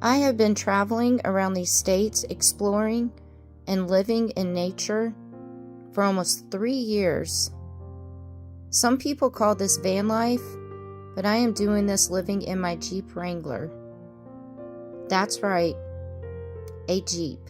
I have been traveling around these states, exploring and living in nature for almost 3 years. Some people call this van life, but I am doing this living in my Jeep Wrangler. That's right, a Jeep.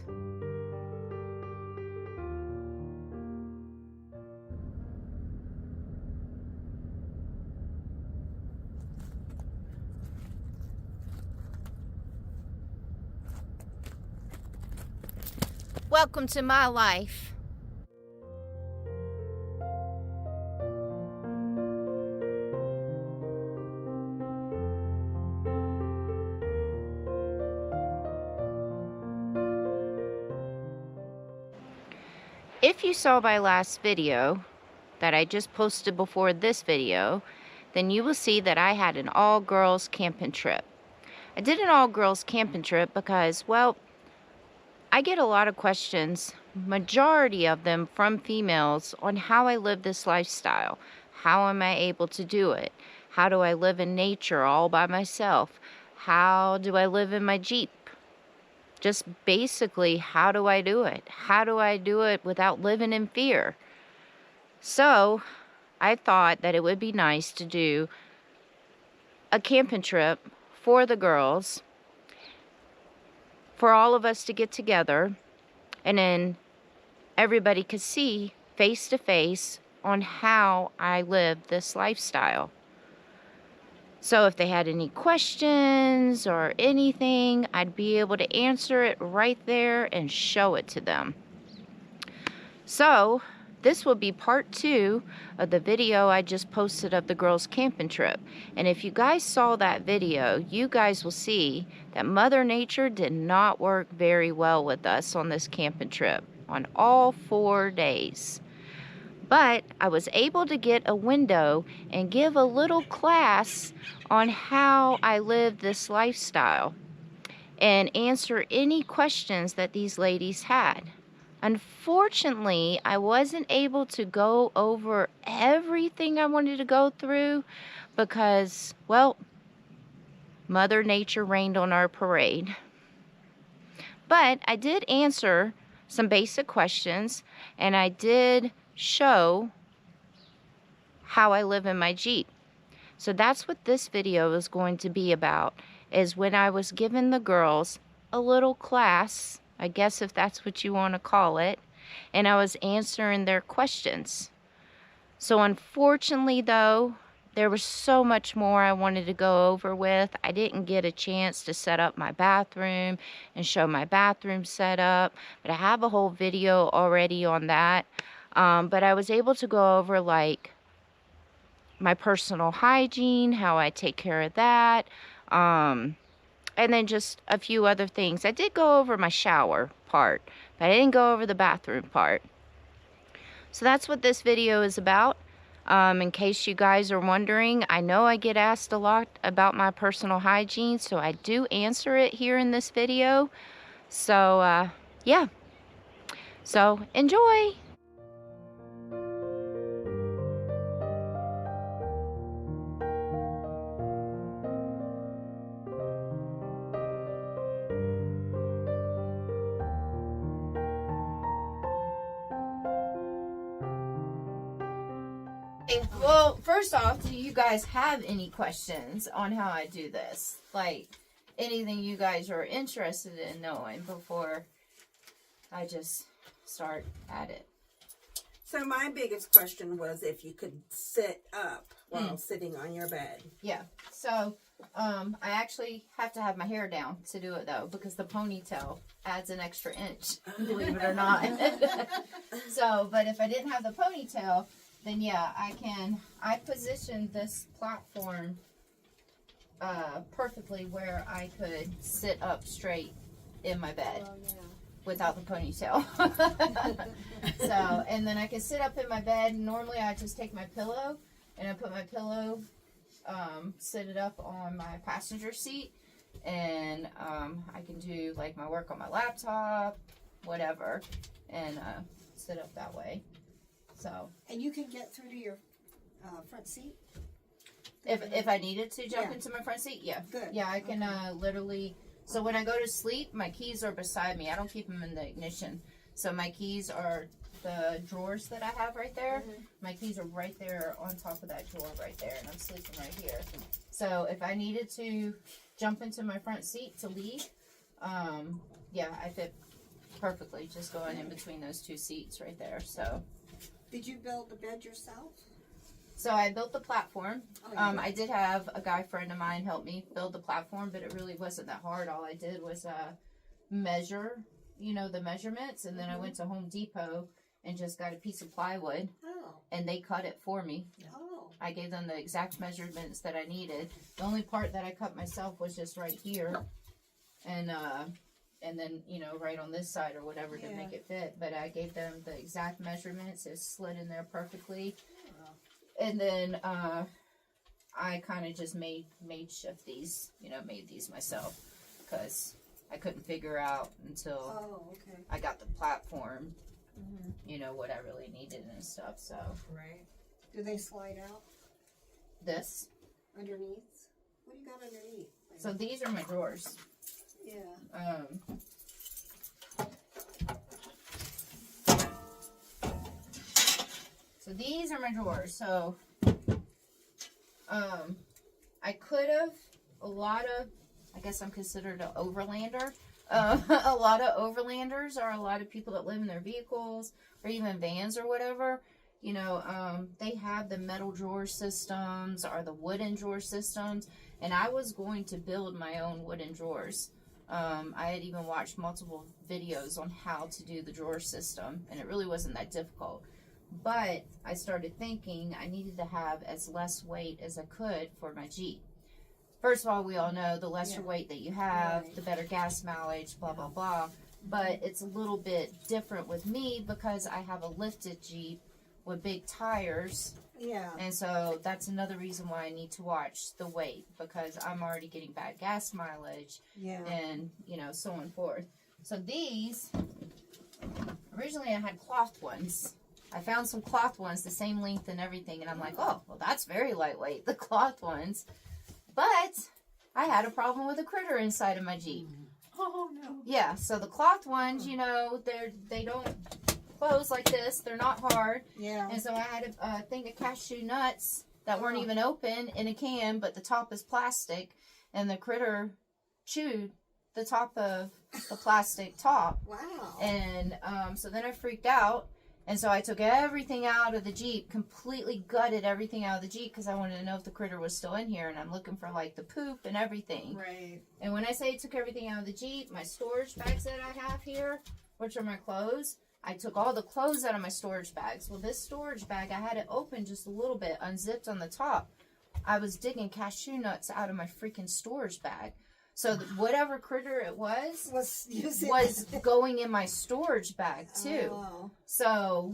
Welcome to my life. If you saw my last video that I just posted before this video, then you will see that I had an all-girls camping trip. I did an all-girls camping trip because, well, I get a lot of questions, majority of them from females, on how I live this lifestyle. How am I able to do it? How do I live in nature all by myself? How do I live in my Jeep? Just basically, how do I do it? How do I do it without living in fear? So, I thought that it would be nice to do a camping trip for the girls, for all of us to get together, and then everybody could see face to face on how I live this lifestyle. So if they had any questions or anything, I'd be able to answer it right there and show it to them. So this will be part 2 of the video I just posted of the girls' camping trip. And if you guys saw that video, you guys will see that Mother Nature did not work very well with us on this camping trip on all 4 days. But I was able to get a window and give a little class on how I live this lifestyle and answer any questions that these ladies had. Unfortunately, I wasn't able to go over everything I wanted to go through because, well, Mother Nature rained on our parade. But I did answer some basic questions, and I did show how I live in my Jeep. So that's what this video is going to be about, is when I was giving the girls a little class, I guess if that's what you want to call it, and I was answering their questions. So unfortunately though, there was so much more I wanted to go over with. I didn't get a chance to set up my bathroom and show my bathroom setup, but I have a whole video already on that. But I was able to go over like my personal hygiene, how I take care of that, and then just a few other things. I did go over my shower part, but I didn't go over the bathroom part. So that's what this video is about. In case you guys are wondering, I know I get asked a lot about my personal hygiene, so I do answer it here in this video. So, yeah. So, enjoy! Well, first off, do you guys have any questions on how I do this? Like, anything you guys are interested in knowing before I just start at it? So my biggest question was if you could sit up while sitting on your bed. Yeah. So, I actually have to have my hair down to do it, though, because the ponytail adds an extra inch, believe it or not. So, but if I didn't have the ponytail, then yeah, I positioned this platform perfectly where I could sit up straight in my bed without the ponytail. So, and then I can sit up in my bed. Normally I just take my pillow and I put my pillow, sit it up on my passenger seat, and I can do like my work on my laptop, whatever, and sit up that way. So, and you can get through to your front seat? If I needed to jump into my front seat, yeah. Good. Yeah, I can literally So when I go to sleep, my keys are beside me. I don't keep them in the ignition. So my keys are the drawers that I have right there. My keys are right there on top of that drawer right there, and I'm sleeping right here. So if I needed to jump into my front seat to leave, yeah, I fit perfectly just going in between those two seats right there. So Did you build the bed yourself? So I built the platform. Oh, yeah. I did have a guy friend of mine help me build the platform, but it really wasn't that hard. All I did was measure, the measurements, and then I went to Home Depot and just got a piece of plywood, and they cut it for me. Oh. I gave them the exact measurements that I needed. The only part that I cut myself was just right here, and then, right on this side or whatever to make it fit. But I gave them the exact measurements. It slid in there perfectly. And then I kind of just made shift these, made these myself, because I couldn't figure out until I got the platform, what I really needed and stuff. So Right. Do they slide out this. underneath? What do you got underneath? So these are my drawers. Yeah. So these are my drawers. So, I could have I guess I'm considered an overlander. A lot of overlanders are a lot of people that live in their vehicles or even vans or whatever. They have the metal drawer systems or the wooden drawer systems. And I was going to build my own wooden drawers. I had even watched multiple videos on how to do the drawer system, and it really wasn't that difficult. But I started thinking I needed to have as less weight as I could for my Jeep. First of all, we all know the lesser weight that you have, the better gas mileage, blah, blah, blah. But it's a little bit different with me because I have a lifted Jeep with big tires. Yeah. And so that's another reason why I need to watch the weight, because I'm already getting bad gas mileage and, so on and forth. So these, originally I had cloth ones. I found some cloth ones, the same length and everything, and I'm like, oh, well, that's very lightweight, the cloth ones. But I had a problem with a critter inside of my Jeep. Oh, no. Yeah, so the cloth ones, they don't close like this. They're not hard. Yeah. And so I had a thing of cashew nuts that weren't even open in a can, but the top is plastic, and the critter chewed the top of the plastic top. Wow. And so then I freaked out. And so I took everything out of the Jeep, completely gutted everything out of the Jeep because I wanted to know if the critter was still in here. And I'm looking for, the poop and everything. Right. And when I say I took everything out of the Jeep, my storage bags that I have here, which are my clothes, I took all the clothes out of my storage bags. Well, this storage bag, I had it open just a little bit, unzipped on the top. I was digging cashew nuts out of my freaking storage bag. So whatever critter it was going in my storage bag too. Oh. So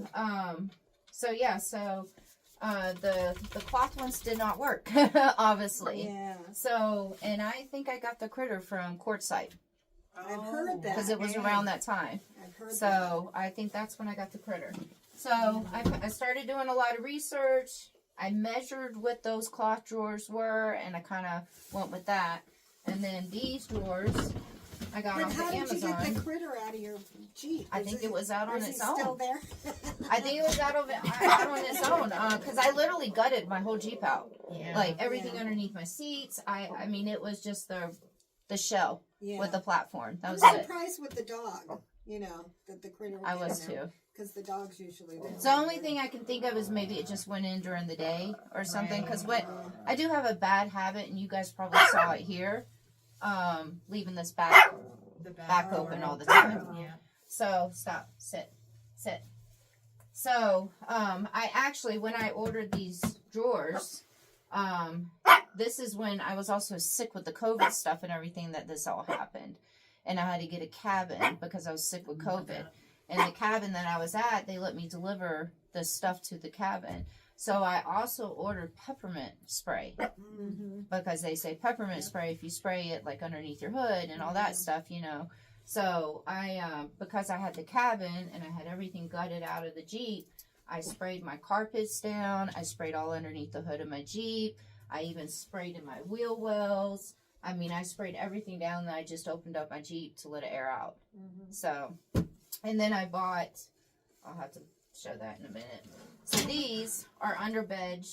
the cloth ones did not work, obviously. Yeah. So, and I think I got the critter from Quartzsite. I've heard that. Because it was around that time. I've heard So I think that's when I got the critter. So I started doing a lot of research. I measured what those cloth drawers were, and I kind of went with that. And then these drawers, I got But off how of did Amazon. you get the critter out of your Jeep? I think it was out on its own. Still there? I think it was out on its own. Because I literally gutted my whole Jeep out. Yeah. Like everything underneath my seats. I mean, it was just the shell with the platform. That was I'm it. surprised with the dog. That the critter. I was too. Because the dogs usually. So the only thing I can think of is maybe it just went in during the day or something. Because I do have a bad habit, and you guys probably saw it here, leaving this back open all the time. Yeah. So stop, sit. So I actually, when I ordered these drawers, this is when I was also sick with the COVID stuff and everything that this all happened, and I had to get a cabin because I was sick with COVID. And the cabin that I was at, they let me deliver the stuff to the cabin. So I also ordered peppermint spray because they say peppermint spray if you spray it underneath your hood and all that stuff, So I, because I had the cabin and I had everything gutted out of the Jeep, I sprayed my carpets down. I sprayed all underneath the hood of my Jeep. I even sprayed in my wheel wells. I mean, I sprayed everything down, and I just opened up my Jeep to let it air out. So, and then I bought, I'll have to show that in a minute. So these are under bed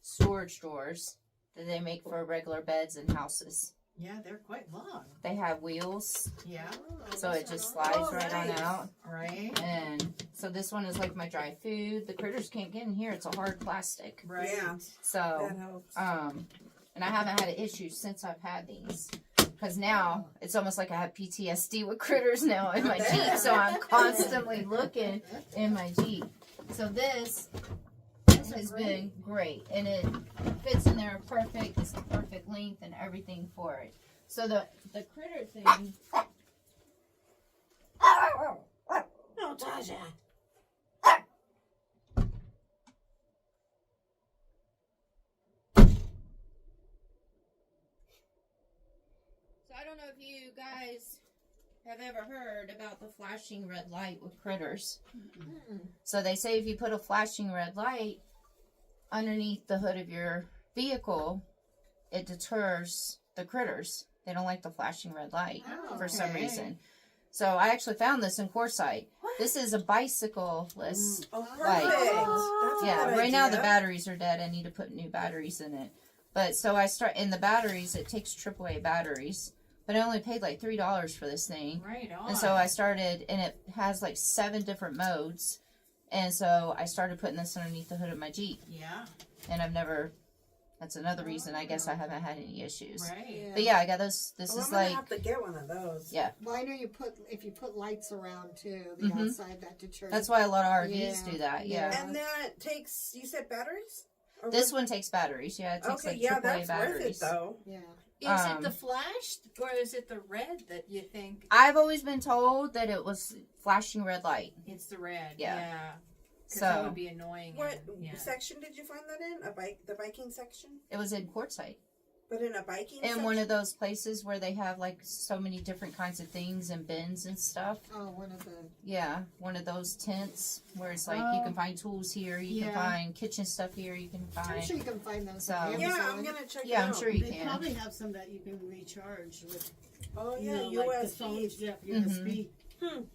storage drawers that they make for regular beds and houses. Yeah, they're quite long. They have wheels, Yeah. so it just slides right on out. Right. And so this one is like my dry food. The critters can't get in here. It's a hard plastic. Right. Yeah. So, That helps. and I haven't had an issue since I've had these. Because now it's almost like I have PTSD with critters now in my Jeep. So I'm constantly looking in my Jeep. So this has been great. And it fits in there perfect. It's the perfect length and everything for it. So the critter thing. No, Tasha. So I don't know if you guys have ever heard about the flashing red light with critters. So they say if you put a flashing red light underneath the hood of your vehicle, it deters the critters. They don't like the flashing red light for some reason. So I actually found this in Quartzsite. This is a bicycle-less light. That's a Yeah, good right now the idea. batteries are dead. I need to put new batteries in it. But so I start in the batteries. It takes AAA batteries, but I only paid like $3 for this thing. Right on. And so I started, and it has like 7 different modes. And so I started putting this underneath the hood of my Jeep, Yeah. and I've never. That's another reason I guess I haven't had any issues. Right. But yeah, I got those. This Well, is I'm gonna like, have to get one of those. yeah. Well, I know if you put lights around too, the Mhm. outside, that deters. That's why a lot of RVs Yeah, do that. Yeah. yeah. And that takes, you said batteries? Or This what? one takes batteries. Yeah, it takes Okay, like yeah, AAA that's batteries. worth it though. Yeah. Is it the Um, flash or is it the red that you think I've always been told that it was flashing red light. it's the red? Yeah. Yeah. Because that So would be annoying. What Yeah. section did you find that in? The biking section? it was in Quartzsite. But in a biking In section? one of those places where they have like so many different kinds of things and bins and stuff. Oh, one of the. Yeah, one of those tents where it's like you can find tools here, you can Yeah. find kitchen stuff here, you can I'm find. sure you can find those. So- on Yeah, Amazon. I'm gonna check it Yeah, I'm out. sure you They can. probably have some that you can recharge with, Oh you yeah, know, like the USB. phones, yeah, Mhm. USB.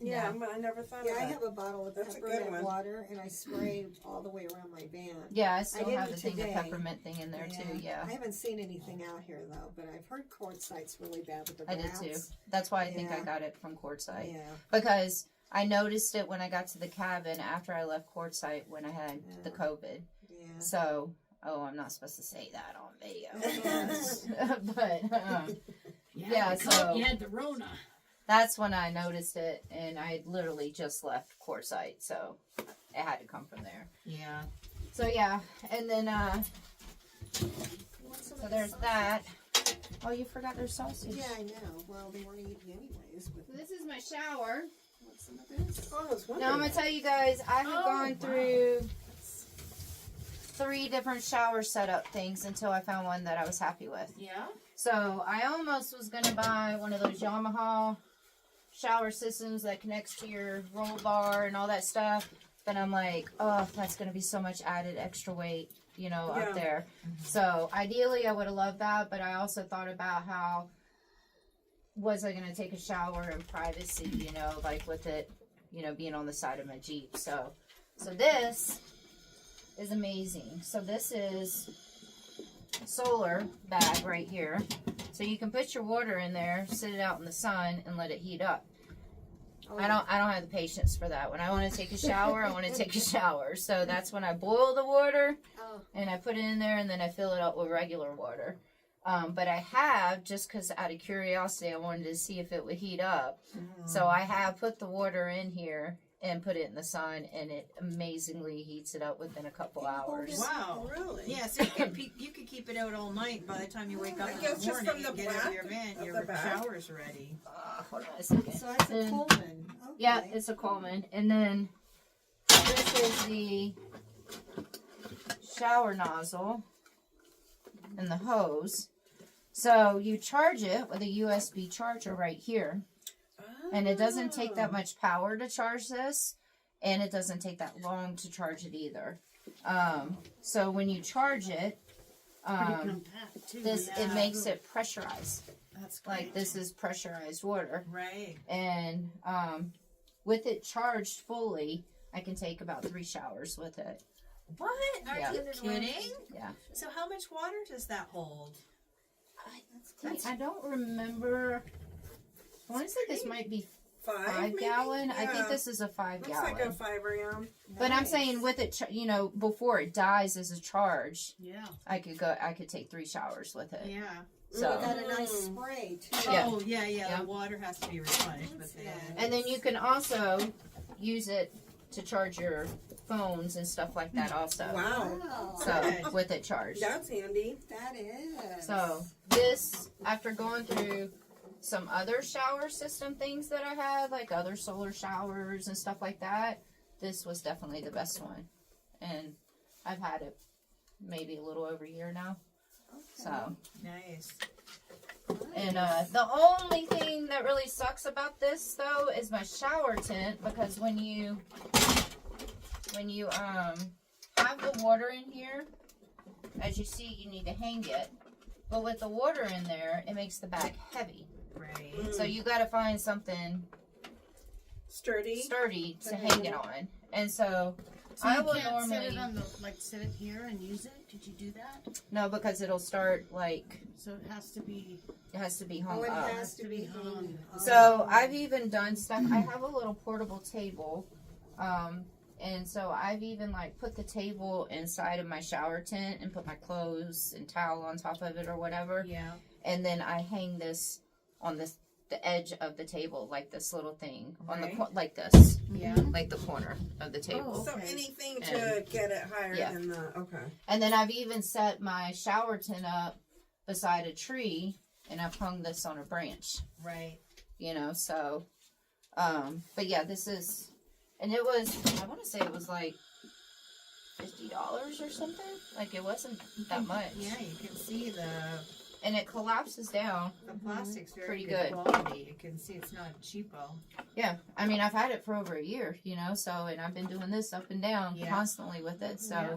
Yeah, I never thought Yeah, of I that. have a bottle of That's a good peppermint one. water, and I spray all the way around my van. Yeah, I still did have it the thing, the today. peppermint thing in there too. Yeah, I haven't seen anything out here though, but I've heard Quartzsite's really bad with the I did rats. too. That's why I think I Yeah. got it from Quartzsite Yeah. because I noticed it when I got to the cabin after I left Quartzsite when I had the COVID. Yeah. So, I'm not supposed to say that on video, but Yeah, so- you had the Rona. that's when I noticed it, and I had literally just left Quartzsite, so it had to come from there. Yeah. So yeah, and then so there's that. Oh, you forgot there's sausage. Yeah, I know. Well, they weren't eating anyways. But This is my shower. what's some of this? Oh, I was Now I'm wondering. gonna tell you guys, I have Oh, gone wow. through 3 different shower setup things until I found one that I was happy with. Yeah. So I almost was gonna buy one of those Yamaha shower systems that connects to your roll bar and all that stuff. But I'm like, oh, that's gonna be so much added extra weight, Yeah. up there. So ideally I would have loved that, but I also thought about how was I gonna take a shower in privacy, like with it, being on the side of my Jeep. So this is amazing. So this is a solar bag right here. So you can put your water in there, sit it out in the sun, and let it heat up. I don't have the patience for that. When I want to take a shower, I want to take a shower. So that's when I boil the water Oh, and I put it in there, and then I fill it up with regular water. But I have, just because out of curiosity, I wanted to see if it would heat up. So I have put the water in here and put it in the sun, and it amazingly heats it up within a couple hours. Wow. Really? Yeah, so you could keep it out all night. By the time you wake up I in guess the just morning, from the you get out of back your van, of your the back. shower's ready. Hold on a second. so that's a And- Coleman. Okay. Yeah, it's a Coleman. And then this is the shower nozzle and the hose. So you charge it with a USB charger right here. And it doesn't take that much power to charge this. And it doesn't take that long to charge it either. So when you charge it, Pretty compact too. This Yeah. it makes it pressurized. That's great. Like this is pressurized water, Right. and with it charged fully, I can take about 3 showers with it. What? Are Yeah. you kidding? Yeah. So how much water does that hold? I don't remember. I want to say this might be 5 maybe? gallon. I think Yeah. this is a 5 Looks gallon. like a 5 gram. But I'm saying with it, before it dies as a charge, Yeah. I could take 3 showers with it. Yeah. You So, got a nice spray too. Yeah. Oh, yeah. Yeah. The water has to be replenished with it. and then you can also use it to charge your phones and stuff like that also. Wow. Wow. So Good. with it charged. That's handy. That is. So this, after going through some other shower system things that I had, like other solar showers and stuff like that, this was definitely the best one. And I've had it maybe a little over a year now. So, Nice. and the only thing that really sucks about this though is my shower tent, because when you have the water in here, as you see, you need to hang it. But with the water in there, it makes the bag heavy. Right. So you got to find something Sturdy. to hang it on. And so, So I you will can't normally set it on the set it here and use it. Did you do that? no, because it'll start like So it has to be. it has to be hung Oh, it up. has to be hung. So I've even done stuff. I have a little portable table, and so I've even like put the table inside of my shower tent and put my clothes and towel on top of it or whatever, Yeah. and then I hang this on the edge of the table, like this little thing on the Right. like this, Yeah. like the corner of the table. Oh. So Okay. anything to get it higher Yeah. than the okay. And then I've even set my shower tent up beside a tree, and I've hung this on a branch. Right. So, but yeah, this is, and it was, I want to say it was like $50 or something. Like it wasn't that much. Yeah, you can see the And it collapses down. plastic's very Pretty good good. quality. You can see it's not cheapo. Yeah. I mean, I've had it for over a year, so, and I've been doing this up and down Yeah. constantly with it. So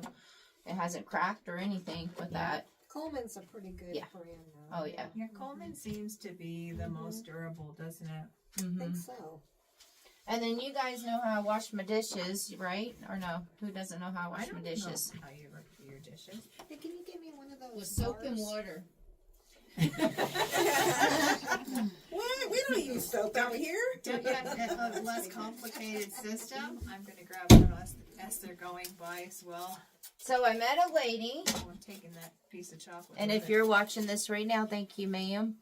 it hasn't cracked or anything with that. Coleman's a pretty good Yeah. brand though. Oh, yeah. Yeah, Coleman seems to be the most durable, doesn't it? I Hmm. think so. And then you guys know how I wash my dishes, right? Or no? Who doesn't know how I I wash don't my dishes? know how you look for your dishes. Hey, can you give me one of those With soap and bars? water. What? We don't use soap out here. Don't you have a less complicated system? I'm going to grab one as they're going by as well. So I met a lady. Oh, I'm taking that piece of chocolate. And with if it. you're watching this right now, thank you, ma'am.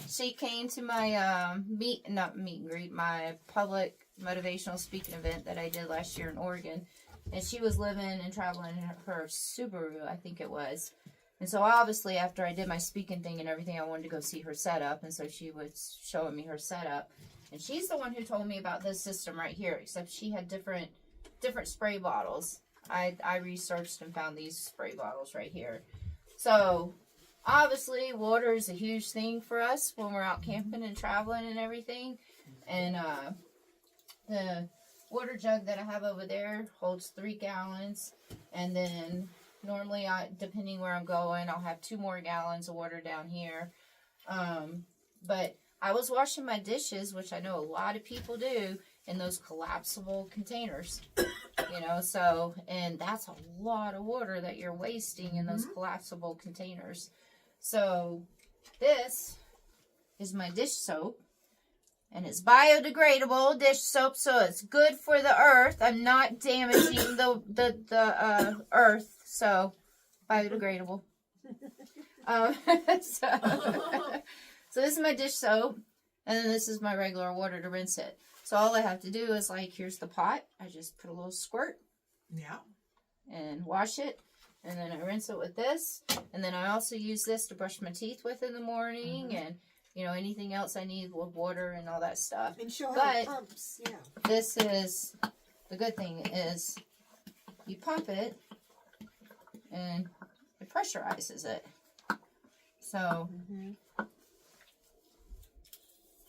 She came to my meet and greet, my public motivational speaking event that I did last year in Oregon, and she was living and traveling in her Subaru, I think it was. And so obviously after I did my speaking thing and everything, I wanted to go see her setup, and so she was showing me her setup, and she's the one who told me about this system right here. Except she had different spray bottles. I researched and found these spray bottles right here. So obviously water is a huge thing for us when we're out camping and traveling and everything. And the water jug that I have over there holds 3 gallons. And then normally, depending where I'm going, I'll have 2 more gallons of water down here. But I was washing my dishes, which I know a lot of people do, in those collapsible containers. So, and that's a lot of water that you're wasting in those collapsible containers. So, this is my dish soap. And it's biodegradable dish soap, so it's good for the earth. I'm not damaging the earth, so biodegradable. So this is my dish soap, and then this is my regular water to rinse it. So all I have to do is here's the pot. I just put a little squirt Yeah. and wash it, and then I rinse it with this, and then I also use this to brush my teeth with in the morning, and anything else I need with water and all that stuff. And she'll But- have pumps, yeah. This is, the good thing is, you pump it, and it pressurizes it. So,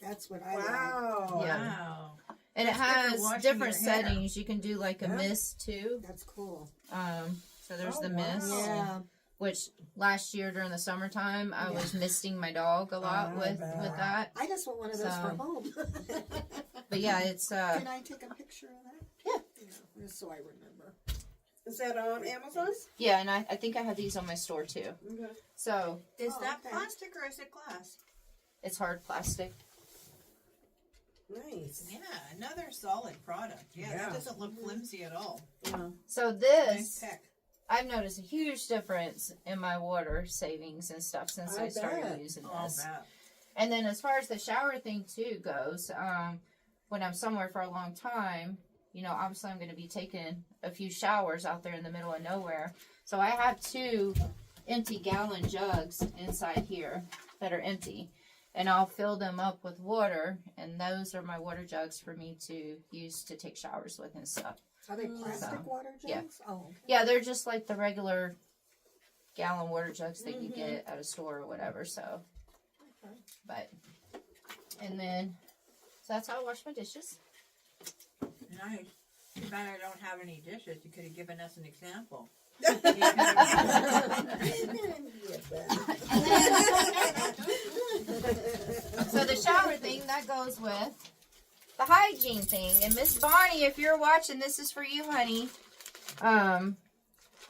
That's what I like. Wow. Yeah. Wow. and it That's good for has washing different your hair. settings. You can do like a Yeah. mist too. That's cool. So there's Oh, the mist. wow. Yeah. Which last year during the summertime, I was misting my dog a lot with that. I just want one of those for home. But yeah, it's Can I take a picture of that? Yeah. Just so I remember. Is that on Amazon? yeah, and I think I have these on my store too. Okay. So Is Oh, that okay. plastic or is it glass? it's hard plastic. Nice. Yeah, another solid product. Yeah, Yeah. that doesn't look flimsy at all. Yeah. So Nice this, pick. I've noticed a huge difference in my water savings and stuff since I I started bet. using Oh, this. bet. And then as far as the shower thing too goes, when I'm somewhere for a long time, you know, obviously I'm going to be taking a few showers out there in the middle of nowhere. So I have 2 empty gallon jugs inside here that are empty. And I'll fill them up with water, and those are my water jugs for me to use to take showers with and stuff. Are they plastic water jugs? yeah. Oh, okay. Yeah, they're just like the regular gallon water jugs that you get at a store or whatever. So, Okay. but, and then, so that's how I wash my dishes. Nice. Too bad I don't have any dishes. You could have given us an example. So the shower thing, that goes with the hygiene thing. And Miss Bonnie, if you're watching, this is for you, honey. A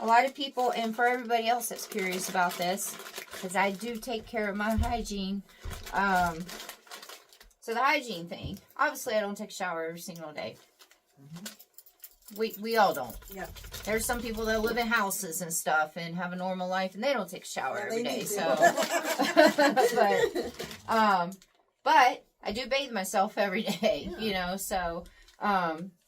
lot of people, and for everybody else that's curious about this, because I do take care of my hygiene. So the hygiene thing, obviously I don't take a shower every single day. We all don't. Yeah. There's some people that live in houses and stuff and have a normal life, and they don't take a shower Yeah, every they day. need So, to. but I do bathe myself every day. You know, so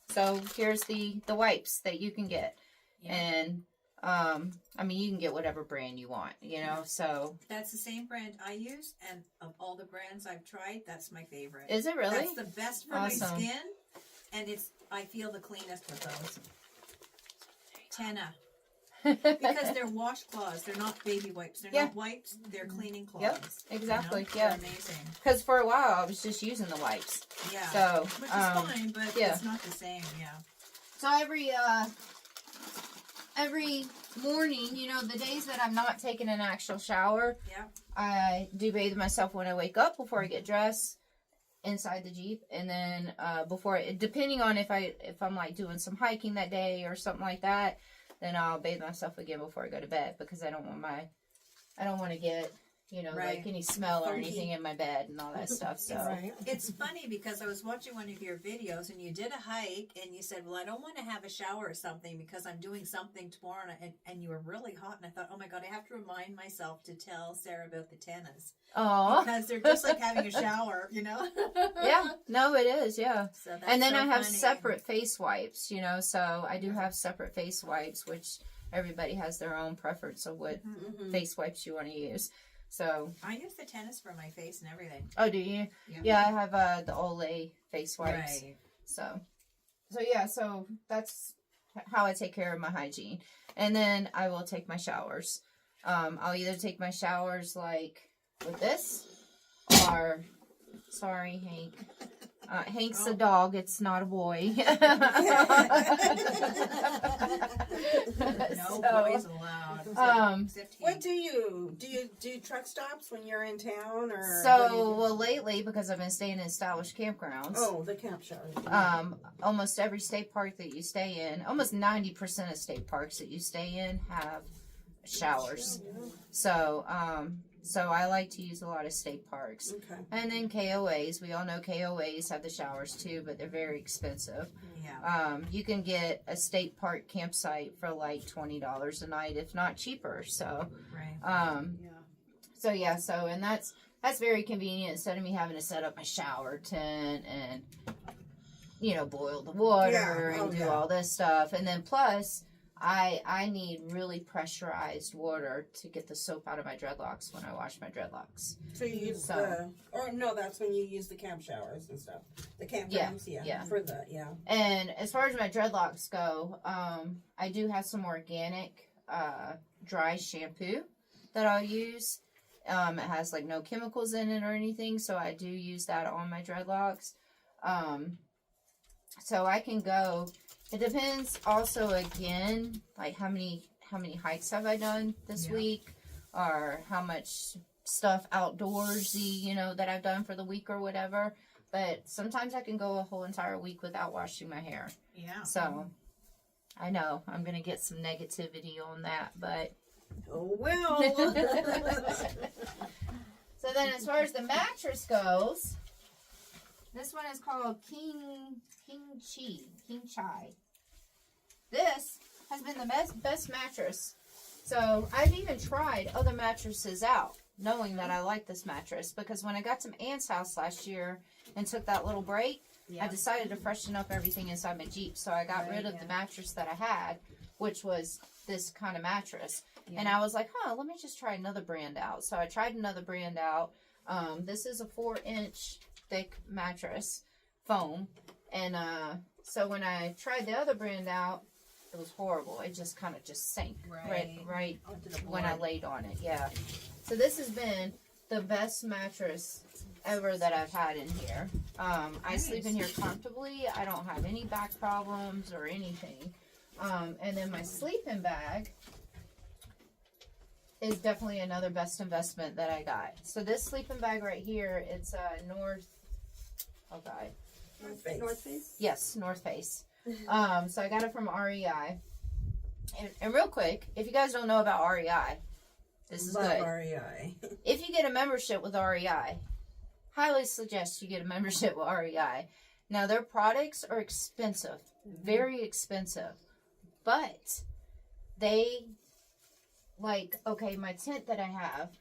so here's the wipes that you can get, and I mean you can get whatever brand you want. You know, so That's the same brand I use, and of all the brands I've tried, that's my favorite. is it really? That's the best for Awesome. my skin, and I feel the cleanest with those. Tenna. Because they're washcloths. They're not baby wipes. They're Yeah. not wipes. They're cleaning cloths. Yep, exactly, You know? yeah. They're amazing. Because for a while I was just using the wipes. Yeah. So, Which is fine, but yeah. it's not the same. Yeah. So every morning, you know, the days that I'm not taking an actual shower, Yeah. I do bathe myself when I wake up before I get dressed inside the Jeep, and then depending on if I'm like doing some hiking that day or something like that, then I'll bathe myself again before I go to bed, because I don't want to get, you know, Right. like any smell or Funky. anything in my bed and all that stuff. So Right. It's funny because I was watching one of your videos and you did a hike and you said, well, I don't want to have a shower or something because I'm doing something tomorrow, and you were really hot, and I thought, oh my God, I have to remind myself to tell Sarah about the tennas oh because they're just like having a shower, you know? yeah, no, it is, yeah. So that's And then so I have funny. separate face wipes, you know, so I do have separate face wipes, which everybody has their own preference of what face wipes you want to use. So, I use the tennis for my face and everything. oh, do you? Yeah, I have the Olay face wipes. Right. So yeah, so that's how I take care of my hygiene. And then I will take my showers. I'll either take my showers like with this, or, sorry, Hank. Hank's a dog. It's not a boy. No So, boys allowed. Except he. What do you do? Truck stops when you're in town, or So, well, lately, because I've been staying in established campgrounds, the camp shower. almost every state park that you stay in, almost 90% of state parks that you stay in have showers. So I like to use a lot of state parks. Okay. And then KOAs. We all know KOAs have the showers too, but they're very expensive. Yeah. You can get a state park campsite for like $20 a night, if not cheaper. So, Right. and that's very convenient instead of me having to set up my shower tent and, you know, boil the water and do all this stuff. And then plus, I need really pressurized water to get the soap out of my dreadlocks when I wash my dreadlocks. So you use that's when you use the camp showers and stuff. The campgrounds, yeah. For the, And as far as my dreadlocks go, I do have some organic dry shampoo that I'll use. It has like no chemicals in it or anything, so I do use that on my dreadlocks. So I can go. It depends also again, like how many how many hikes have I done this Yeah. week, or how much stuff outdoorsy, you know, that I've done for the week or whatever. But sometimes I can go a whole entire week without washing my hair. Yeah. So I know I'm gonna get some negativity on that, but Oh well. so then as far as the mattress goes, this one is called King Chai. This has been the best mattress. So I've even tried other mattresses out, knowing that I like this mattress, because when I got to Aunt's house last year and took that little break, I decided to freshen up everything inside my Jeep. So I got rid of the mattress that I had, which was this kind of mattress. And I was like, let me just try another brand out. So I tried another brand out. This is a 4-inch thick mattress, foam. And so when I tried the other brand out, it was horrible. It just kind of just sank right when I laid on it. Yeah. So this has been the best mattress ever that I've had in here. I sleep in here comfortably. I don't have any back problems or anything. And then my sleeping bag is definitely another best investment that I got. So this sleeping bag right here, it's North Face. Yes, North Face. So I got it from REI. And real quick, if you guys don't know about REI, this is Love good. REI. If you get a membership with REI, highly suggest you get a membership with REI. Now, their products are expensive, very expensive, but they, like, okay, my tent that I have,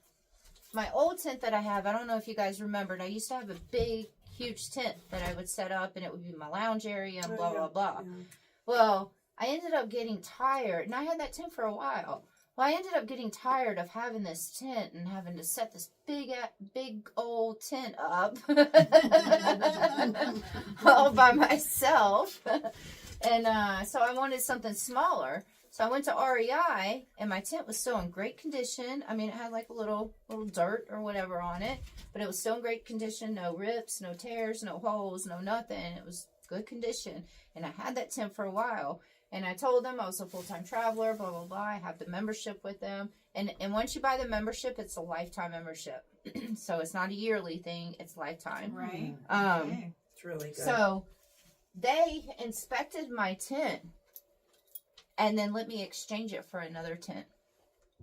my old tent that I have, I don't know if you guys remembered, I used to have a big, huge tent that I would set up, and it would be my lounge area and blah, blah, blah. Yeah. Well, I ended up getting tired, and I had that tent for a while. Well, I ended up getting tired of having this tent and having to set this big old tent up all by myself. And so I wanted something smaller. So I went to REI, and my tent was still in great condition. I mean, it had like a little dirt or whatever on it, but it was still in great condition. No rips, no tears, no holes, no nothing. It was good condition. And I had that tent for a while. And I told them I was a full-time traveler, blah, blah, blah. I have the membership with them. And once you buy the membership, it's a lifetime membership. So it's not a yearly thing. It's lifetime. Right. It's really good. So they inspected my tent and then let me exchange it for another tent.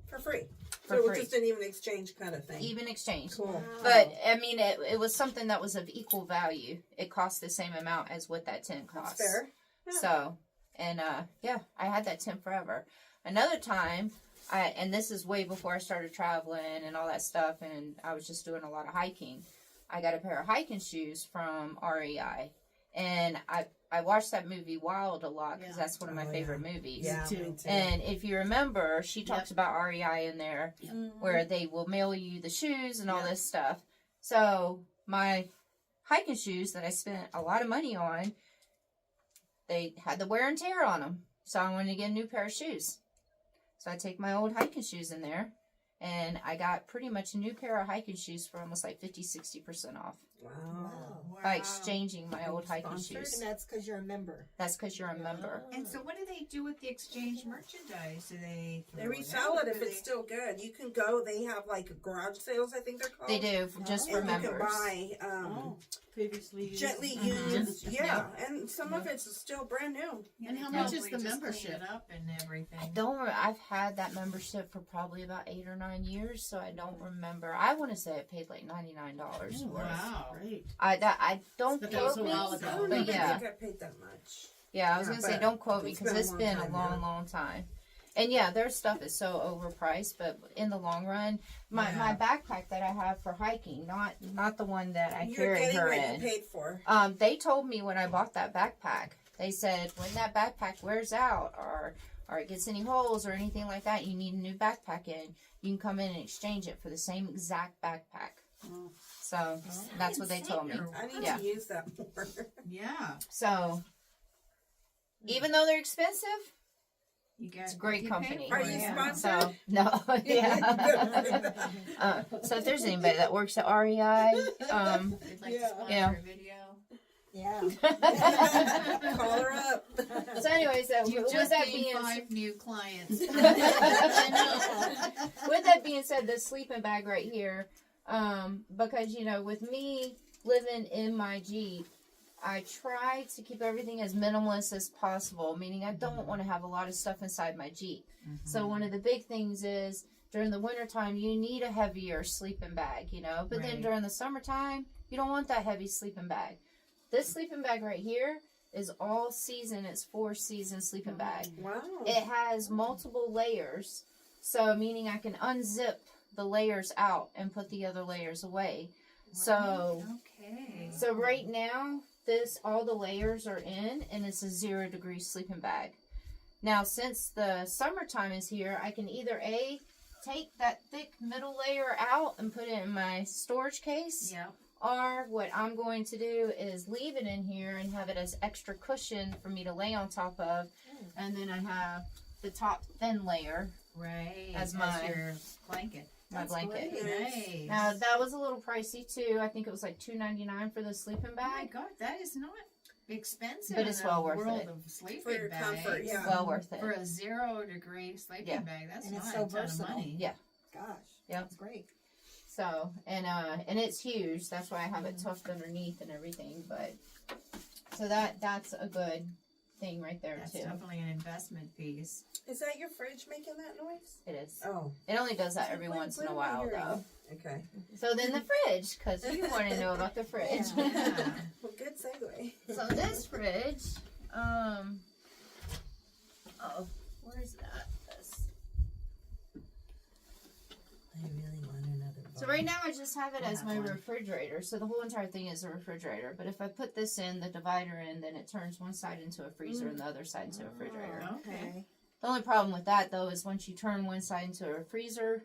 For free. For So free. it's just an even exchange kind of thing. Even exchange. Cool. But, I mean, it was something that was of equal value. It cost the same amount as what that tent cost. That's fair. Yeah. So, and yeah, I had that tent forever. Another time, and this is way before I started traveling and all that stuff, and I was just doing a lot of hiking. I got a pair of hiking shoes from REI, and I watched that movie Wild a lot because that's one of my favorite movies. Yeah, too. me too. And if you remember, she talks about REI in there, where they will mail you the shoes and all this stuff. So my hiking shoes that I spent a lot of money on, they had the wear and tear on them. So I wanted to get a new pair of shoes. So I take my old hiking shoes in there, and I got pretty much a new pair of hiking shoes for almost like 50-60% off Wow. by exchanging my old hiking Sponsored? shoes. And that's because you're a member. That's because you're a member. And so, what do they do with the exchange merchandise? Do they? They resell it if it's still good. You can go. They have like garage sales, I think they're called. They do, just for And you members. can buy Previously used. gently Mm-hmm. used. Yeah, and some of it's still brand new. And how much is the membership? Clean it up and everything. I've had that membership for probably about 8 or 9 years, so I don't remember. I want to say I paid like $99 for it. Wow. Great. I don't But that was quote a me, while ago. I don't but even yeah. think I paid that much. Yeah, I was Yeah, going to say but don't quote me it's because been a it's long been a time, long, yeah. long time. And yeah, their stuff is so overpriced, but in the long run, my backpack that I have for hiking, not the one that I You're carry getting her what in. you paid for. They told me when I bought that backpack, they said when that backpack wears out or it gets any holes or anything like that, you need a new backpack in, you can come in and exchange it for the same exact backpack. So that's what they told me. I need Yeah. to use that more. Yeah, So even though they're expensive, you get. it's a great you pay company. for Are it, you yeah. sponsored? So no, yeah. So if there's anybody that works at REI, We'd like to sponsor Yeah. a video. Yeah. Call her up. So anyway, so You with just that gained being 5 new clients. with that being said, the sleeping bag right here, because you know, with me living in my Jeep, I try to keep everything as minimalist as possible, meaning I don't want to have a lot of stuff inside my Jeep. So one of the big things is during the wintertime, you need a heavier sleeping bag, you know, but then Right. during the summertime, you don't want that heavy sleeping bag. This sleeping bag right here is all season. It's 4-season sleeping bag. Wow. It has multiple layers, so meaning I can unzip the layers out and put the other layers away. So Okay. so right now, all the layers are in, and it's a 0-degree sleeping bag. Now, since the summertime is here, I can either take that thick middle layer out and put it in my storage case, Yeah. or what I'm going to do is leave it in here and have it as extra cushion for me to lay on top of, and then I have the top thin layer, Right. As my- your blanket. my That's blanket. great. Nice. Now that was a little pricey too. I think it was like $2.99 for the sleeping Oh my bag. God, that is not expensive. But it's in well the worth world it. of sleeping For bags. comfort, yeah. Well worth it. For a 0-degree sleeping Yeah. bag, that's And not it's a so ton versatile. of money. Yeah. Gosh. Yep. That's great. So and it's huge. That's why I have it tucked underneath and everything. But so that's a good thing right there That's too. definitely an investment piece. Is that your fridge making that noise? It is. Oh. It only does that every What- once in what a am I while hearing? though. Okay. So then the fridge, because you want to know about the fridge. Yeah. Well, good segue. So this fridge, where's that? This. I really want another. So right now I just have it We'll as have my one. refrigerator. So the whole entire thing is a refrigerator. But if I put this in, the divider in, then it turns one side into a freezer and the other side into a refrigerator. Oh, okay. The only problem with that though is once you turn one side into a freezer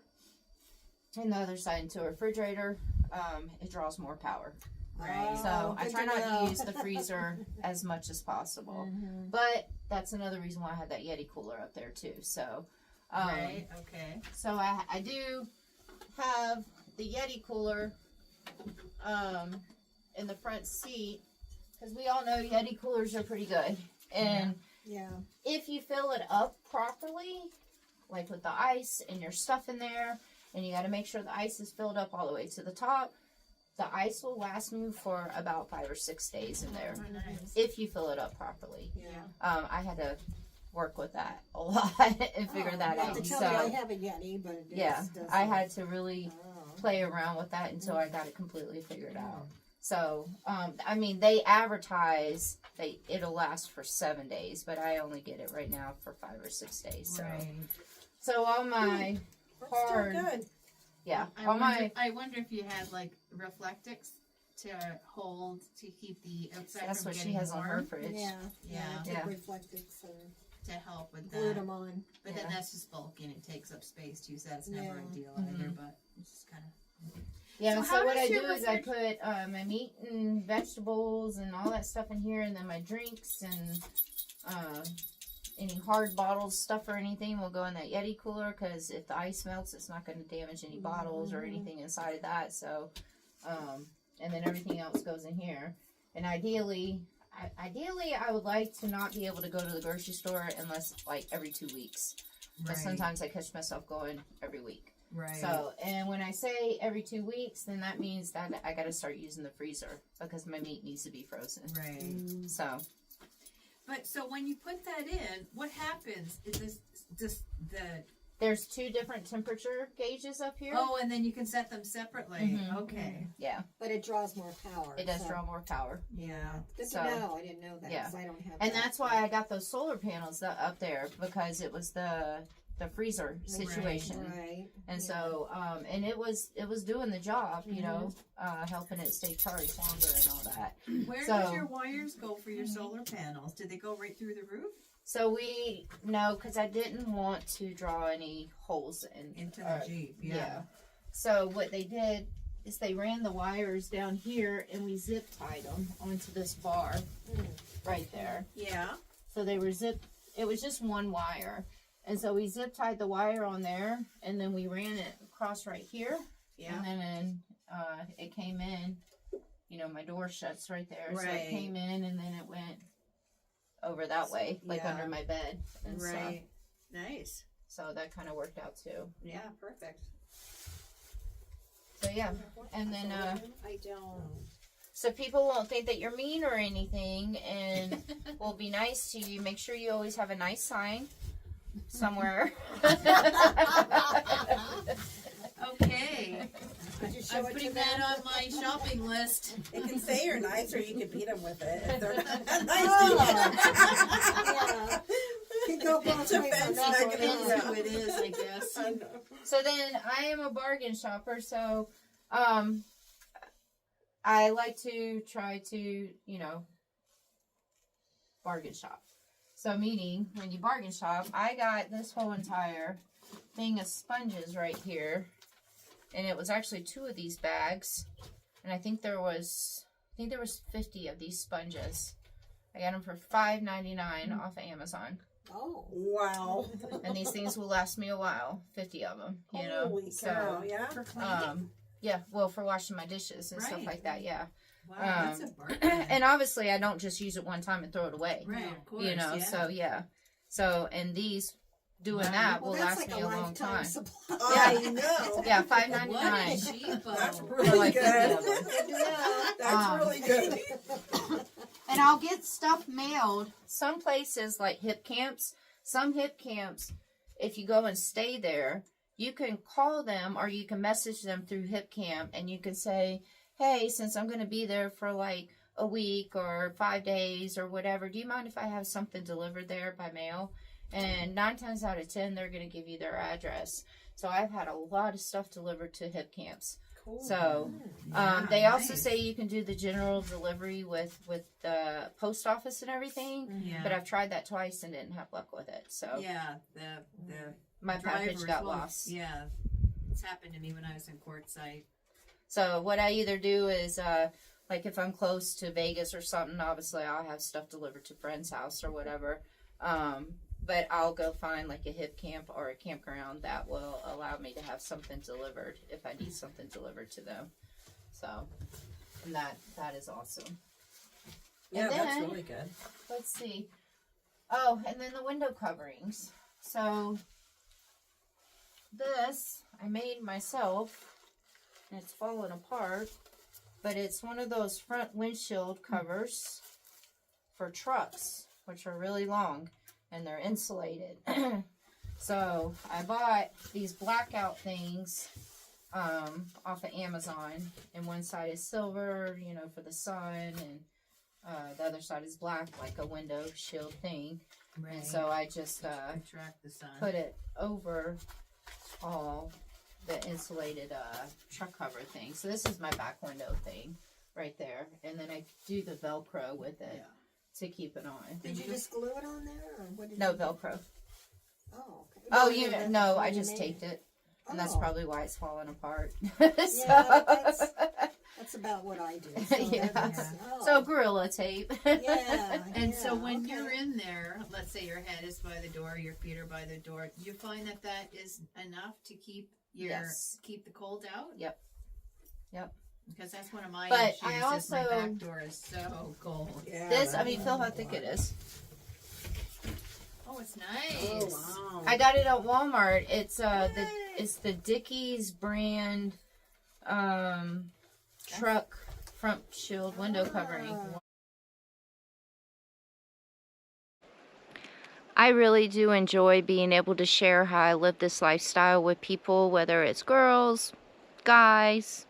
and the other side into a refrigerator, it draws more power. Right. So I good try to not know. to use the freezer as much as possible. Mhm. But that's another reason why I have that Yeti cooler up there too. So, Right. Okay. so I do have the Yeti cooler in the front seat because we all know Yeti coolers are pretty good. And Yeah. if you fill it up properly, like with the ice and your stuff in there, and you got to make sure the ice is filled up all the way to the top, the ice will last me for about 5 or 6 days in there Oh, nice. if you fill it up properly. Yeah. I had to work with that a lot and figure that I have out. to So tell you, I have a Yeti, but it yeah, doesn't. I had to really Oh. play around with that until I got it completely figured out. So, I mean, they advertise it'll last for 7 days, but I only get it right now for 5 or 6 days. So, Right. so on my That's hard, still good. yeah, I on my I wonder if you had like reflectix to hold to keep the outside that's from what she getting has on her warm fridge. Yeah. Yeah. I took Yeah. reflectix and to help with glued that. them on. But Yeah. then that's just bulky and it takes up space too, so that's never a Yeah. deal either. But it's just kind of Yeah, So so, how what does I your do is I put my meat and vegetables and all that stuff in here, and then my drinks and any hard bottles, stuff or anything will go in that Yeti cooler, because if the ice melts, it's not going to damage any bottles or anything inside of that. So, and then everything else goes in here. And ideally, I would like to not be able to go to the grocery store unless like every 2 weeks. But sometimes I catch myself going every week. right. So, and when I say every 2 weeks, then that means that I got to start using the freezer because my meat needs to be frozen. right. So, But so when you put that in, what happens? Is this the there's 2 different temperature gauges up here. oh, and then you can set them separately. Mhm. Okay. Yeah, But it draws more power. it does so- draw more power. Yeah. Good So- to know. I didn't know that Yeah. because I don't have And that. that's why I got those solar panels up there, because it was the freezer situation. Right. And Yeah. so, and it was doing the job, you know, helping it stay charged longer and all that. Where So- does your wires go for your solar panels? Do they go right through the roof So no, because I didn't want to draw any holes into the Jeep? Yeah. So what they did is they ran the wires down here and we zip tied them onto this bar right there. Yeah. So they were it was just one wire. And so we zip tied the wire on there and then we ran it across right here. Yeah. And then it came in you know, my door shuts right there. So Right. it came in and then it went over that way, like Yeah. under my bed and stuff. Right. Nice. So that kind of worked out too. Yeah, perfect. So yeah, and then I don't. so people won't think that you're mean or anything, and will be nice to you. Make sure you always have a nice sign somewhere. Okay. Just show I'm it to putting them. that on my shopping list. You can say you're nice, or you can beat them with it. If they're not Oh. nice Yeah. Could go both It's a ways on fence that one. mechanism. That's who it is, I guess. to you. So then I am a bargain shopper, so I like to try to, you know, bargain shop. So meaning when you bargain shop, I got this whole entire thing of sponges right here. And it was actually 2 of these bags. And I think there was 50 of these sponges. I got them for $5.99 off of Amazon. Oh. Wow. And these things will last me a while, 50 of them, you know. Holy cow, yeah? Yeah, well, for washing my dishes and stuff Right. like that, yeah. Wow, that's a bargain. And obviously I don't just use it one time and throw it away. Right, of course. You know, yeah. so yeah. So, and these, doing Right. that Well, will that's last like me a a long lifetime time. supply. I know. Yeah, What a $5.99. cheapo. That's For really like good. 50 of them. Good to know. That's really good. And I'll get stuff mailed. Some places like hip camps, some hip camps, if you go and stay there, you can call them or you can message them through hip camp and you can say, hey, since I'm going to be there for like a week or 5 days or whatever, do you mind if I have something delivered there by mail? And 9 times out of 10, they're going to give you their address. So I've had a lot of stuff delivered to hip camps. Cool. So Yeah, they also nice. say you can do the general delivery with the post office and everything. Yeah. But I've tried that twice and didn't have luck with it. So Yeah, the my package drivers got won't- lost. Yeah, it's happened to me when I was in Quartzsite. So what I either do is, like if I'm close to Vegas or something, obviously I'll have stuff delivered to friend's house or whatever. But I'll go find like a hip camp or a campground that will allow me to have something delivered if I need something delivered to them. So, and that is awesome. Yeah, And that's then- really good. Let's see. Oh, and then the window coverings. So this I made myself, and it's falling apart, but it's one of those front windshield covers for trucks, which are really long, and they're insulated. So I bought these blackout things off of Amazon, and one side is silver, you know, for the sun, and the other side is black, like a window shield thing. Right. And so I just Attract the sun. put it over all the insulated truck cover thing. So this is my back window thing right there, and then I do the Velcro with it to keep it on. Did you just glue it on there, or what did No you do? Velcro. Oh, okay. Oh, No, you that's no, what I you just made. taped it, and that's Oh. probably why it's falling apart. Yeah, that's about what I do. So Yeah. that's- oh. So Gorilla Tape. Yeah. And so yeah, when okay. you're in there, let's say your head is by the door, your feet are by the door, you find that is enough to keep Yes. keep the cold out? Yep. Because that's one of my But issues. I is my also- back door is so cold. Yeah, This, I that's mean, feel how thick it is. Oh, it's nice. Oh, wow. I got it at Walmart. It's the Dickies brand truck front shield window covering. I really do enjoy being able to share how I live this lifestyle with people, whether it's girls, guys,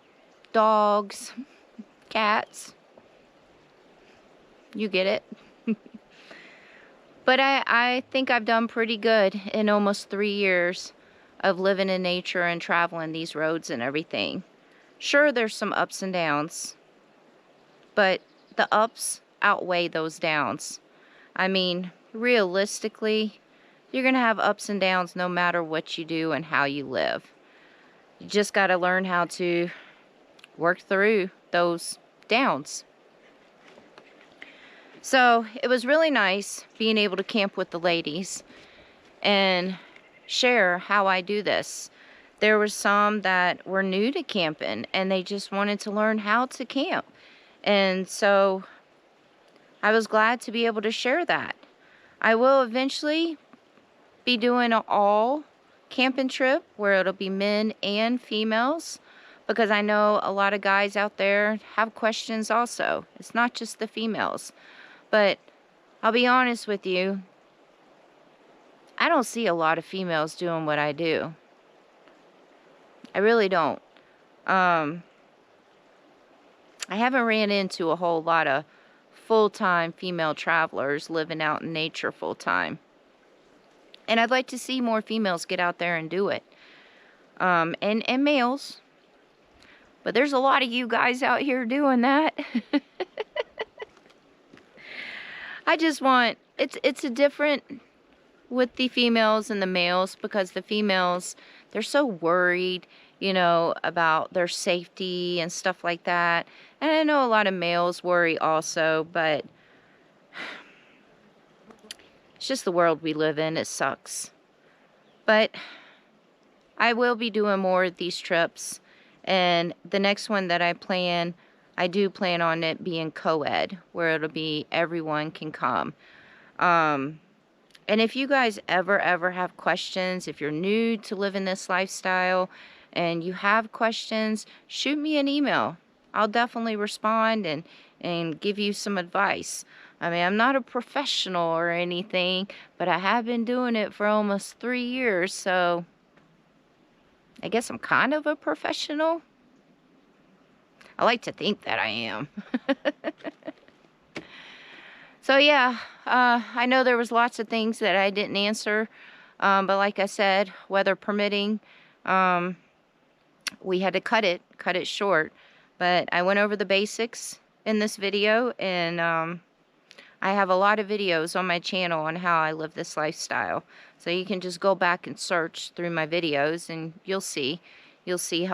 dogs, cats. You get it. But I think I've done pretty good in almost 3 years of living in nature and traveling these roads and everything. Sure, there's some ups and downs, but the ups outweigh those downs. I mean, realistically, you're going to have ups and downs no matter what you do and how you live. You just got to learn how to work through those downs. So it was really nice being able to camp with the ladies and share how I do this. There were some that were new to camping and they just wanted to learn how to camp. And so I was glad to be able to share that. I will eventually be doing an all camping trip where it'll be men and females, because I know a lot of guys out there have questions also. It's not just the females. But I'll be honest with you, I don't see a lot of females doing what I do. I really don't. I haven't ran into a whole lot of full-time female travelers living out in nature full-time. And I'd like to see more females get out there and do it. And males. But there's a lot of you guys out here doing that. I just want, it's a different with the females and the males, because the females, they're so worried, you know, about their safety and stuff like that. And I know a lot of males worry also, but it's just the world we live in. It sucks. But I will be doing more of these trips. And the next one that I do plan on it being co-ed, where it'll be everyone can come. And if you guys ever have questions, if you're new to living this lifestyle and you have questions, shoot me an email. I'll definitely respond and give you some advice. I mean, I'm not a professional or anything, but I have been doing it for almost 3 years, so I guess I'm kind of a professional. I like to think that I am. So yeah, I know there was lots of things that I didn't answer, but like I said, weather permitting, we had to cut it short. But I went over the basics in this video, and I have a lot of videos on my channel on how I live this lifestyle. So you can just go back and search through my videos, and you'll see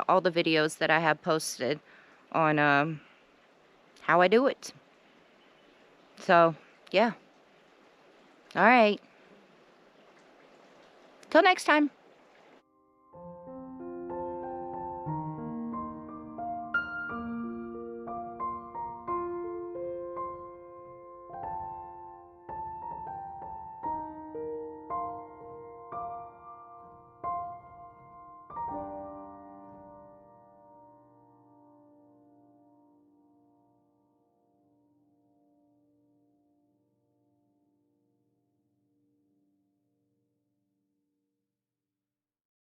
all the videos that I have posted on how I do it. So, yeah. All right. Till next time.